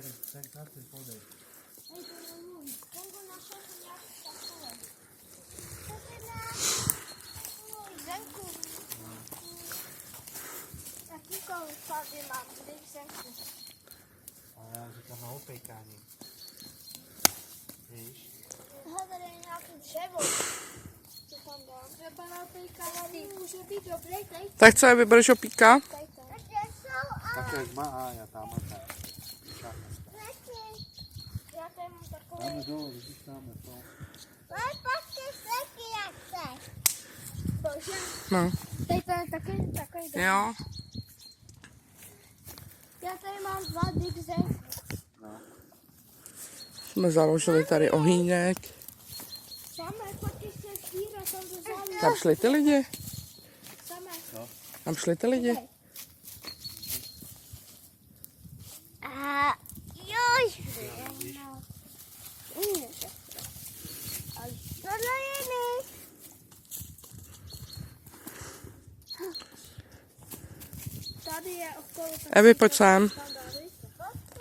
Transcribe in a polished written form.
tak na ten podej. Hej, to je můj. Ten byl našel jsem nějaký takový. Můj zenku. Jakýkoliv tady mám, když zenku. A já říkám na opejkání. Víš? Tohle tady je nějaký dřevo. Co tam dám? Třeba na opejkání může být dobrý, tady. Tak co je, vybereš opíka? Tady to. Tak jak má, a já tam a tak. Já tady mám takový. Dáme dolů, vidíš, dáme to. Bože. No. Tady to je takový dobrý. Jo. Já tady mám 2 dick zenku. No. Jsme založili tady ohýnek. Samé, pak ještě chvíra tam do závěru. Tam šli ty lidi. Samé. Tam šli ty lidi. A joj. Tohle je mi. Tady je okolo. Evi, pojď sem. Tam